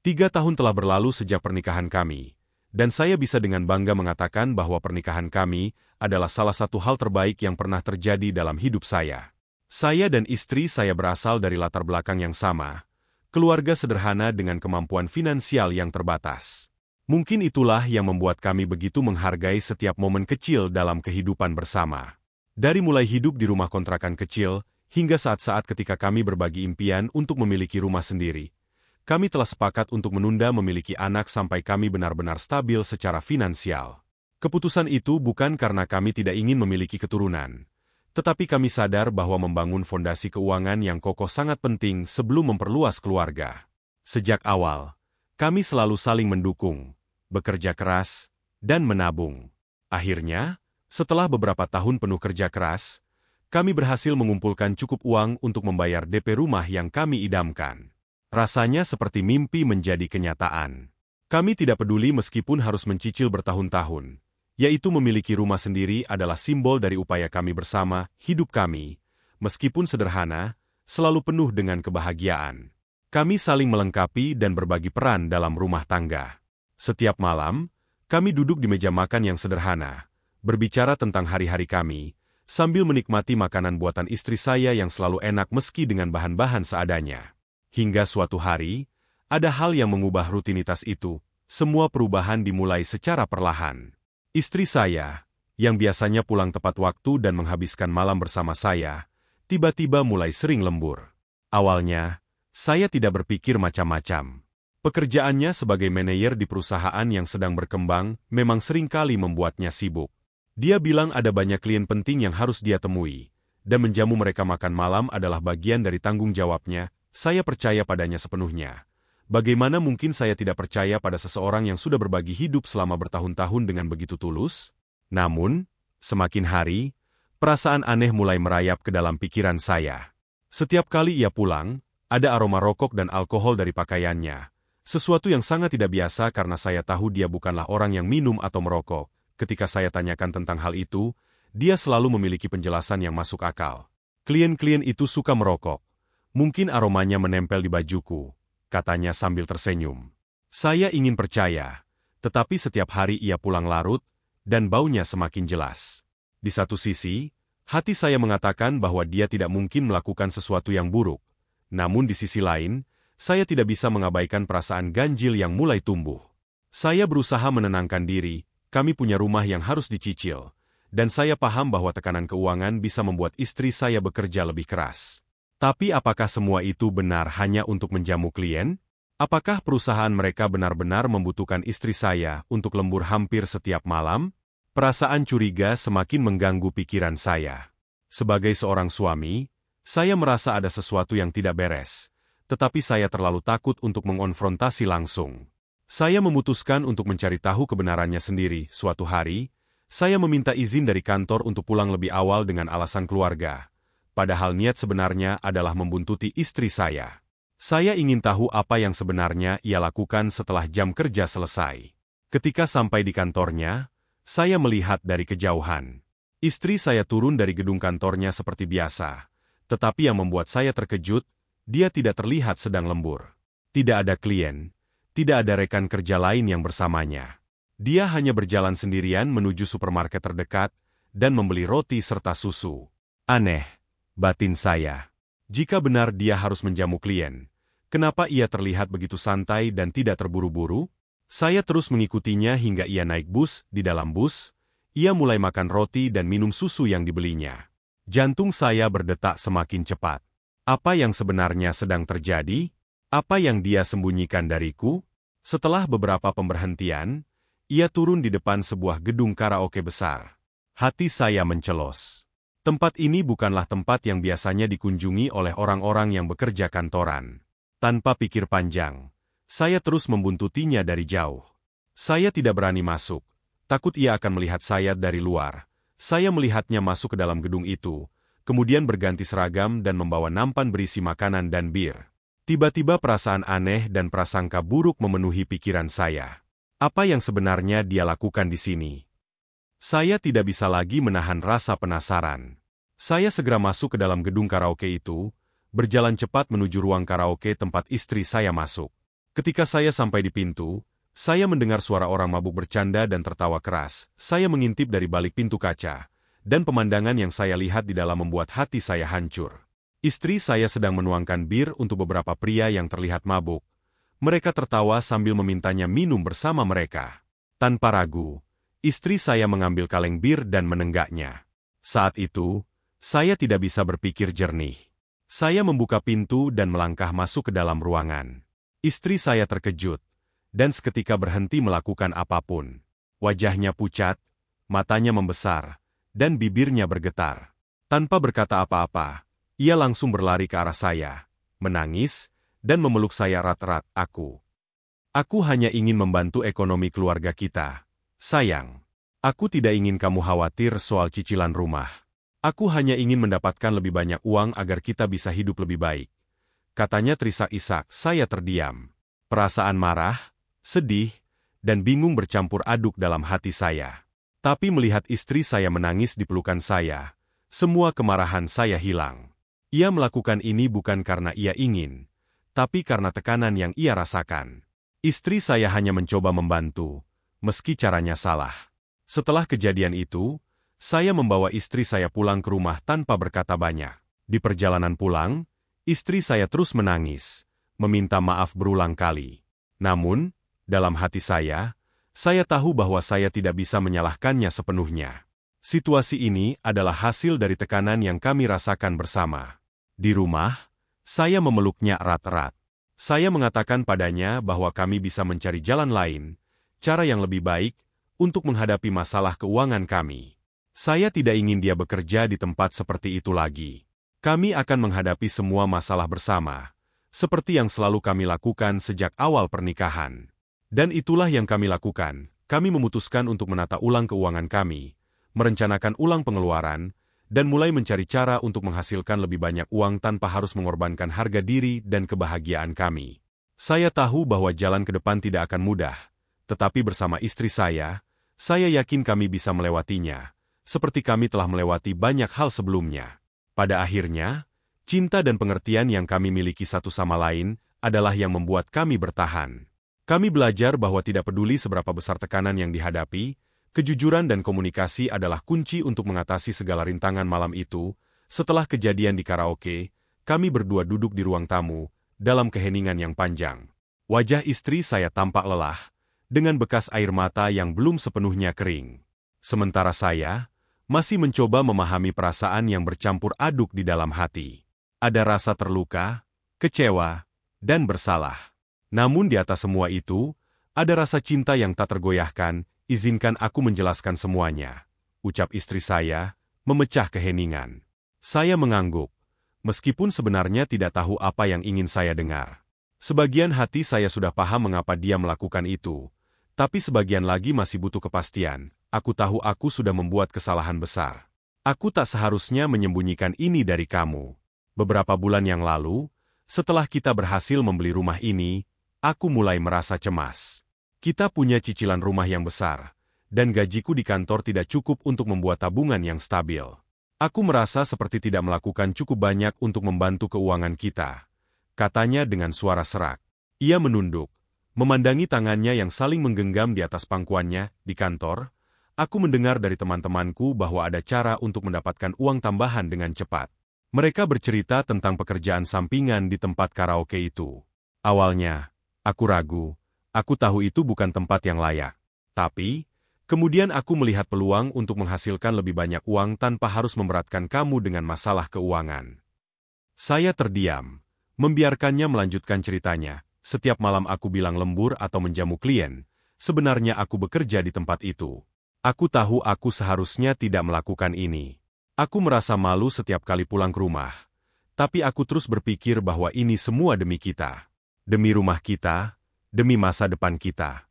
3 tahun telah berlalu sejak pernikahan kami, dan saya bisa dengan bangga mengatakan bahwa pernikahan kami adalah salah satu hal terbaik yang pernah terjadi dalam hidup saya. Saya dan istri saya berasal dari latar belakang yang sama, keluarga sederhana dengan kemampuan finansial yang terbatas. Mungkin itulah yang membuat kami begitu menghargai setiap momen kecil dalam kehidupan bersama. Dari mulai hidup di rumah kontrakan kecil, hingga saat-saat ketika kami berbagi impian untuk memiliki rumah sendiri, kami telah sepakat untuk menunda memiliki anak sampai kami benar-benar stabil secara finansial. Keputusan itu bukan karena kami tidak ingin memiliki keturunan, tetapi kami sadar bahwa membangun fondasi keuangan yang kokoh sangat penting sebelum memperluas keluarga. Sejak awal, kami selalu saling mendukung, bekerja keras, dan menabung. Akhirnya, setelah beberapa tahun penuh kerja keras, kami berhasil mengumpulkan cukup uang untuk membayar DP rumah yang kami idamkan. Rasanya seperti mimpi menjadi kenyataan. Kami tidak peduli meskipun harus mencicil bertahun-tahun, yaitu memiliki rumah sendiri adalah simbol dari upaya kami bersama, hidup kami, meskipun sederhana, selalu penuh dengan kebahagiaan. Kami saling melengkapi dan berbagi peran dalam rumah tangga. Setiap malam, kami duduk di meja makan yang sederhana, berbicara tentang hari-hari kami, sambil menikmati makanan buatan istri saya yang selalu enak meski dengan bahan-bahan seadanya. Hingga suatu hari, ada hal yang mengubah rutinitas itu. Semua perubahan dimulai secara perlahan. Istri saya, yang biasanya pulang tepat waktu dan menghabiskan malam bersama saya, tiba-tiba mulai sering lembur. Awalnya, saya tidak berpikir macam-macam. Pekerjaannya sebagai manajer di perusahaan yang sedang berkembang memang seringkali membuatnya sibuk. Dia bilang ada banyak klien penting yang harus dia temui, dan menjamu mereka makan malam adalah bagian dari tanggung jawabnya. Saya percaya padanya sepenuhnya. Bagaimana mungkin saya tidak percaya pada seseorang yang sudah berbagi hidup selama bertahun-tahun dengan begitu tulus? Namun, semakin hari, perasaan aneh mulai merayap ke dalam pikiran saya. Setiap kali ia pulang, ada aroma rokok dan alkohol dari pakaiannya. Sesuatu yang sangat tidak biasa karena saya tahu dia bukanlah orang yang minum atau merokok. Ketika saya tanyakan tentang hal itu, dia selalu memiliki penjelasan yang masuk akal. Klien-klien itu suka merokok. Mungkin aromanya menempel di bajuku, katanya sambil tersenyum. Saya ingin percaya, tetapi setiap hari ia pulang larut, dan baunya semakin jelas. Di satu sisi, hati saya mengatakan bahwa dia tidak mungkin melakukan sesuatu yang buruk. Namun di sisi lain, saya tidak bisa mengabaikan perasaan ganjil yang mulai tumbuh. Saya berusaha menenangkan diri, kami punya rumah yang harus dicicil, dan saya paham bahwa tekanan keuangan bisa membuat istri saya bekerja lebih keras. Tapi apakah semua itu benar hanya untuk menjamu klien? Apakah perusahaan mereka benar-benar membutuhkan istri saya untuk lembur hampir setiap malam? Perasaan curiga semakin mengganggu pikiran saya. Sebagai seorang suami, saya merasa ada sesuatu yang tidak beres, tetapi saya terlalu takut untuk mengonfrontasi langsung. Saya memutuskan untuk mencari tahu kebenarannya sendiri. Suatu hari, saya meminta izin dari kantor untuk pulang lebih awal dengan alasan keluarga. Padahal niat sebenarnya adalah membuntuti istri saya. Saya ingin tahu apa yang sebenarnya ia lakukan setelah jam kerja selesai. Ketika sampai di kantornya, saya melihat dari kejauhan. Istri saya turun dari gedung kantornya seperti biasa. Tetapi yang membuat saya terkejut, dia tidak terlihat sedang lembur. Tidak ada klien, tidak ada rekan kerja lain yang bersamanya. Dia hanya berjalan sendirian menuju supermarket terdekat dan membeli roti serta susu. Aneh. Batin saya. Jika benar dia harus menjamu klien, kenapa ia terlihat begitu santai dan tidak terburu-buru? Saya terus mengikutinya hingga ia naik bus. Di dalam bus, ia mulai makan roti dan minum susu yang dibelinya. Jantung saya berdetak semakin cepat. Apa yang sebenarnya sedang terjadi? Apa yang dia sembunyikan dariku? Setelah beberapa pemberhentian, ia turun di depan sebuah gedung karaoke besar. Hati saya mencelos. Tempat ini bukanlah tempat yang biasanya dikunjungi oleh orang-orang yang bekerja kantoran. Tanpa pikir panjang, saya terus membuntutinya dari jauh. Saya tidak berani masuk, takut ia akan melihat saya dari luar. Saya melihatnya masuk ke dalam gedung itu, kemudian berganti seragam dan membawa nampan berisi makanan dan bir. Tiba-tiba perasaan aneh dan prasangka buruk memenuhi pikiran saya. Apa yang sebenarnya dia lakukan di sini? Saya tidak bisa lagi menahan rasa penasaran. Saya segera masuk ke dalam gedung karaoke itu, berjalan cepat menuju ruang karaoke tempat istri saya masuk. Ketika saya sampai di pintu, saya mendengar suara orang mabuk bercanda dan tertawa keras. Saya mengintip dari balik pintu kaca, dan pemandangan yang saya lihat di dalam membuat hati saya hancur. Istri saya sedang menuangkan bir untuk beberapa pria yang terlihat mabuk. Mereka tertawa sambil memintanya minum bersama mereka. Tanpa ragu, istri saya mengambil kaleng bir dan menenggaknya. Saat itu, saya tidak bisa berpikir jernih. Saya membuka pintu dan melangkah masuk ke dalam ruangan. Istri saya terkejut, dan seketika berhenti melakukan apapun. Wajahnya pucat, matanya membesar, dan bibirnya bergetar. Tanpa berkata apa-apa, ia langsung berlari ke arah saya, menangis, dan memeluk saya erat-erat. Aku hanya ingin membantu ekonomi keluarga kita. Sayang, aku tidak ingin kamu khawatir soal cicilan rumah. Aku hanya ingin mendapatkan lebih banyak uang agar kita bisa hidup lebih baik. Katanya terisak-isak. Saya terdiam. Perasaan marah, sedih, dan bingung bercampur aduk dalam hati saya. Tapi melihat istri saya menangis di pelukan saya, semua kemarahan saya hilang. Ia melakukan ini bukan karena ia ingin, tapi karena tekanan yang ia rasakan. Istri saya hanya mencoba membantu, meski caranya salah. Setelah kejadian itu, saya membawa istri saya pulang ke rumah tanpa berkata banyak. Di perjalanan pulang, istri saya terus menangis, meminta maaf berulang kali. Namun, dalam hati saya tahu bahwa saya tidak bisa menyalahkannya sepenuhnya. Situasi ini adalah hasil dari tekanan yang kami rasakan bersama. Di rumah, saya memeluknya erat-erat. Saya mengatakan padanya bahwa kami bisa mencari jalan lain, cara yang lebih baik, untuk menghadapi masalah keuangan kami. Saya tidak ingin dia bekerja di tempat seperti itu lagi. Kami akan menghadapi semua masalah bersama, seperti yang selalu kami lakukan sejak awal pernikahan. Dan itulah yang kami lakukan. Kami memutuskan untuk menata ulang keuangan kami, merencanakan ulang pengeluaran, dan mulai mencari cara untuk menghasilkan lebih banyak uang tanpa harus mengorbankan harga diri dan kebahagiaan kami. Saya tahu bahwa jalan ke depan tidak akan mudah, tetapi bersama istri saya yakin kami bisa melewatinya, seperti kami telah melewati banyak hal sebelumnya. Pada akhirnya, cinta dan pengertian yang kami miliki satu sama lain adalah yang membuat kami bertahan. Kami belajar bahwa tidak peduli seberapa besar tekanan yang dihadapi, kejujuran dan komunikasi adalah kunci untuk mengatasi segala rintangan malam itu. Setelah kejadian di karaoke, kami berdua duduk di ruang tamu, dalam keheningan yang panjang. Wajah istri saya tampak lelah, dengan bekas air mata yang belum sepenuhnya kering. Sementara saya masih mencoba memahami perasaan yang bercampur aduk di dalam hati. Ada rasa terluka, kecewa, dan bersalah. Namun di atas semua itu, ada rasa cinta yang tak tergoyahkan. Izinkan aku menjelaskan semuanya, ucap istri saya, memecah keheningan. Saya mengangguk, meskipun sebenarnya tidak tahu apa yang ingin saya dengar. Sebagian hati saya sudah paham mengapa dia melakukan itu, tapi sebagian lagi masih butuh kepastian. Aku tahu aku sudah membuat kesalahan besar. Aku tak seharusnya menyembunyikan ini dari kamu. Beberapa bulan yang lalu, setelah kita berhasil membeli rumah ini, aku mulai merasa cemas. Kita punya cicilan rumah yang besar, dan gajiku di kantor tidak cukup untuk membuat tabungan yang stabil. Aku merasa seperti tidak melakukan cukup banyak untuk membantu keuangan kita, katanya dengan suara serak. Ia menunduk, memandangi tangannya yang saling menggenggam di atas pangkuannya. Di kantor, aku mendengar dari teman-temanku bahwa ada cara untuk mendapatkan uang tambahan dengan cepat. Mereka bercerita tentang pekerjaan sampingan di tempat karaoke itu. Awalnya, aku ragu. Aku tahu itu bukan tempat yang layak. Tapi, kemudian aku melihat peluang untuk menghasilkan lebih banyak uang tanpa harus memberatkan kamu dengan masalah keuangan. Saya terdiam, membiarkannya melanjutkan ceritanya. Setiap malam aku bilang lembur atau menjamu klien. Sebenarnya aku bekerja di tempat itu. Aku tahu aku seharusnya tidak melakukan ini. Aku merasa malu setiap kali pulang ke rumah. Tapi aku terus berpikir bahwa ini semua demi kita. Demi rumah kita, demi masa depan kita.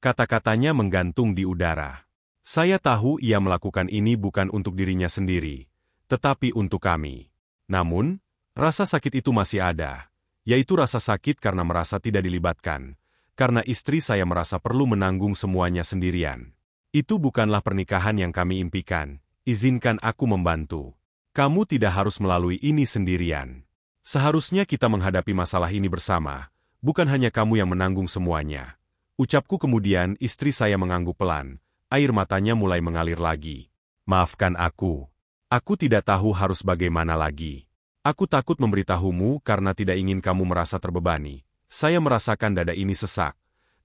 Kata-katanya menggantung di udara. Saya tahu ia melakukan ini bukan untuk dirinya sendiri, tetapi untuk kami. Namun, rasa sakit itu masih ada, yaitu rasa sakit karena merasa tidak dilibatkan, karena istri saya merasa perlu menanggung semuanya sendirian. Itu bukanlah pernikahan yang kami impikan. Izinkan aku membantu. Kamu tidak harus melalui ini sendirian. Seharusnya kita menghadapi masalah ini bersama, bukan hanya kamu yang menanggung semuanya. Ucapku kemudian istri saya mengangguk pelan, air matanya mulai mengalir lagi. Maafkan aku. Aku tidak tahu harus bagaimana lagi. Aku takut memberitahumu karena tidak ingin kamu merasa terbebani. Saya merasakan dada ini sesak,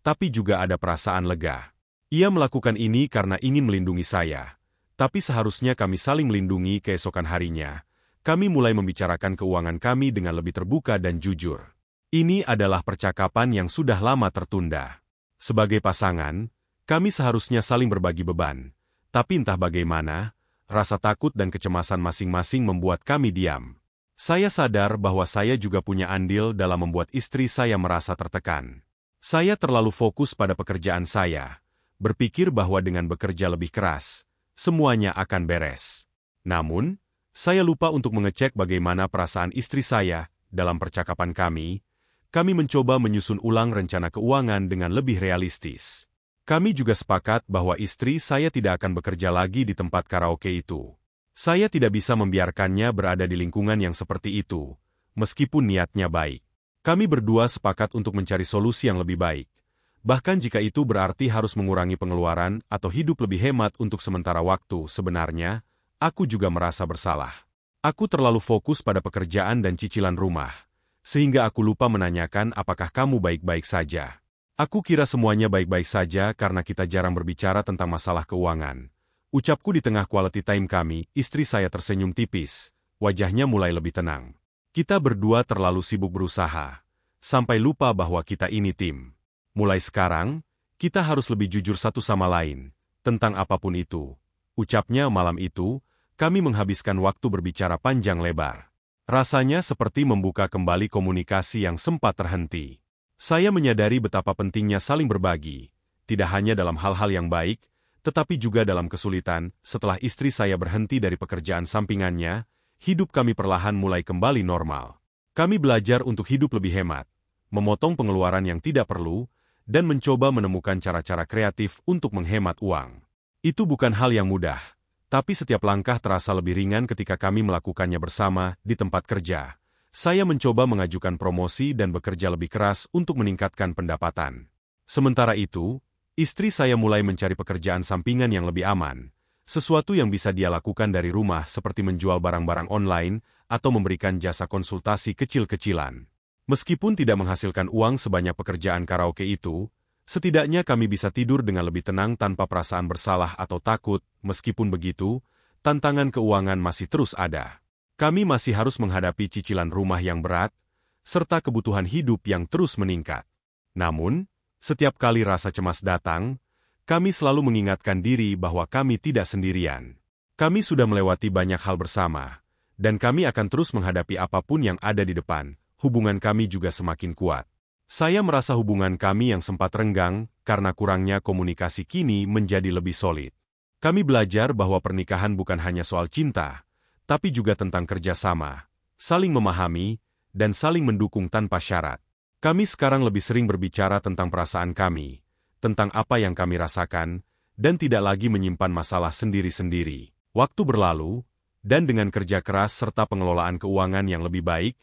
tapi juga ada perasaan lega. Ia melakukan ini karena ingin melindungi saya. Tapi seharusnya kami saling melindungi keesokan harinya. Kami mulai membicarakan keuangan kami dengan lebih terbuka dan jujur. Ini adalah percakapan yang sudah lama tertunda. Sebagai pasangan, kami seharusnya saling berbagi beban. Tapi entah bagaimana, rasa takut dan kecemasan masing-masing membuat kami diam. Saya sadar bahwa saya juga punya andil dalam membuat istri saya merasa tertekan. Saya terlalu fokus pada pekerjaan saya, berpikir bahwa dengan bekerja lebih keras, semuanya akan beres. Namun, saya lupa untuk mengecek bagaimana perasaan istri saya. Dalam percakapan kami mencoba menyusun ulang rencana keuangan dengan lebih realistis. Kami juga sepakat bahwa istri saya tidak akan bekerja lagi di tempat karaoke itu. Saya tidak bisa membiarkannya berada di lingkungan yang seperti itu, meskipun niatnya baik. Kami berdua sepakat untuk mencari solusi yang lebih baik. Bahkan jika itu berarti harus mengurangi pengeluaran atau hidup lebih hemat untuk sementara waktu, sebenarnya, aku juga merasa bersalah. Aku terlalu fokus pada pekerjaan dan cicilan rumah, sehingga aku lupa menanyakan apakah kamu baik-baik saja. Aku kira semuanya baik-baik saja karena kita jarang berbicara tentang masalah keuangan. Ucapku di tengah quality time kami, istri saya tersenyum tipis, wajahnya mulai lebih tenang. Kita berdua terlalu sibuk berusaha, sampai lupa bahwa kita ini tim. Mulai sekarang, kita harus lebih jujur satu sama lain, tentang apapun itu. Ucapnya malam itu, kami menghabiskan waktu berbicara panjang lebar. Rasanya seperti membuka kembali komunikasi yang sempat terhenti. Saya menyadari betapa pentingnya saling berbagi, tidak hanya dalam hal-hal yang baik, tetapi juga dalam kesulitan. Setelah istri saya berhenti dari pekerjaan sampingannya, hidup kami perlahan mulai kembali normal. Kami belajar untuk hidup lebih hemat, memotong pengeluaran yang tidak perlu, dan mencoba menemukan cara-cara kreatif untuk menghemat uang. Itu bukan hal yang mudah, tapi setiap langkah terasa lebih ringan ketika kami melakukannya bersama di tempat kerja. Saya mencoba mengajukan promosi dan bekerja lebih keras untuk meningkatkan pendapatan. Sementara itu, istri saya mulai mencari pekerjaan sampingan yang lebih aman, sesuatu yang bisa dia lakukan dari rumah seperti menjual barang-barang online atau memberikan jasa konsultasi kecil-kecilan. Meskipun tidak menghasilkan uang sebanyak pekerjaan karaoke itu, setidaknya kami bisa tidur dengan lebih tenang tanpa perasaan bersalah atau takut. Meskipun begitu, tantangan keuangan masih terus ada. Kami masih harus menghadapi cicilan rumah yang berat, serta kebutuhan hidup yang terus meningkat. Namun, setiap kali rasa cemas datang, kami selalu mengingatkan diri bahwa kami tidak sendirian. Kami sudah melewati banyak hal bersama, dan kami akan terus menghadapi apapun yang ada di depan. Hubungan kami juga semakin kuat. Saya merasa hubungan kami yang sempat renggang karena kurangnya komunikasi kini menjadi lebih solid. Kami belajar bahwa pernikahan bukan hanya soal cinta, tapi juga tentang kerjasama, saling memahami, dan saling mendukung tanpa syarat. Kami sekarang lebih sering berbicara tentang perasaan kami, tentang apa yang kami rasakan, dan tidak lagi menyimpan masalah sendiri-sendiri. Waktu berlalu, dan dengan kerja keras serta pengelolaan keuangan yang lebih baik,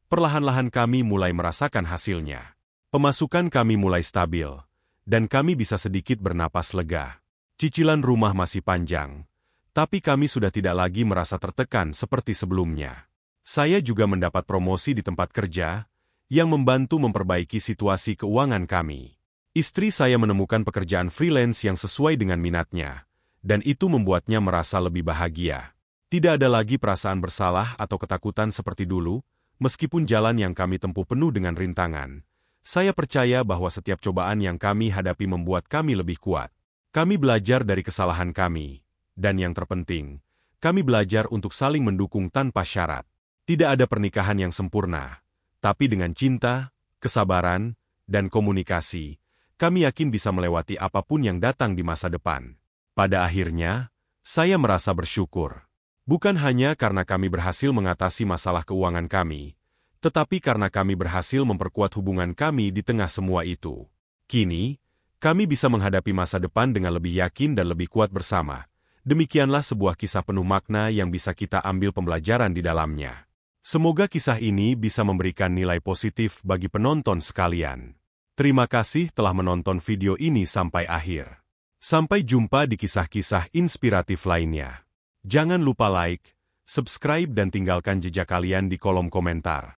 perlahan-lahan kami mulai merasakan hasilnya. Pemasukan kami mulai stabil, dan kami bisa sedikit bernapas lega. Cicilan rumah masih panjang, tapi kami sudah tidak lagi merasa tertekan seperti sebelumnya. Saya juga mendapat promosi di tempat kerja, yang membantu memperbaiki situasi keuangan kami. Istri saya menemukan pekerjaan freelance yang sesuai dengan minatnya, dan itu membuatnya merasa lebih bahagia. Tidak ada lagi perasaan bersalah atau ketakutan seperti dulu, meskipun jalan yang kami tempuh penuh dengan rintangan. Saya percaya bahwa setiap cobaan yang kami hadapi membuat kami lebih kuat. Kami belajar dari kesalahan kami, dan yang terpenting, kami belajar untuk saling mendukung tanpa syarat. Tidak ada pernikahan yang sempurna, tapi dengan cinta, kesabaran, dan komunikasi, kami yakin bisa melewati apapun yang datang di masa depan. Pada akhirnya, saya merasa bersyukur. Bukan hanya karena kami berhasil mengatasi masalah keuangan kami, tetapi karena kami berhasil memperkuat hubungan kami di tengah semua itu. Kini, kami bisa menghadapi masa depan dengan lebih yakin dan lebih kuat bersama. Demikianlah sebuah kisah penuh makna yang bisa kita ambil pembelajaran di dalamnya. Semoga kisah ini bisa memberikan nilai positif bagi penonton sekalian. Terima kasih telah menonton video ini sampai akhir. Sampai jumpa di kisah-kisah inspiratif lainnya. Jangan lupa like, subscribe dan tinggalkan jejak kalian di kolom komentar.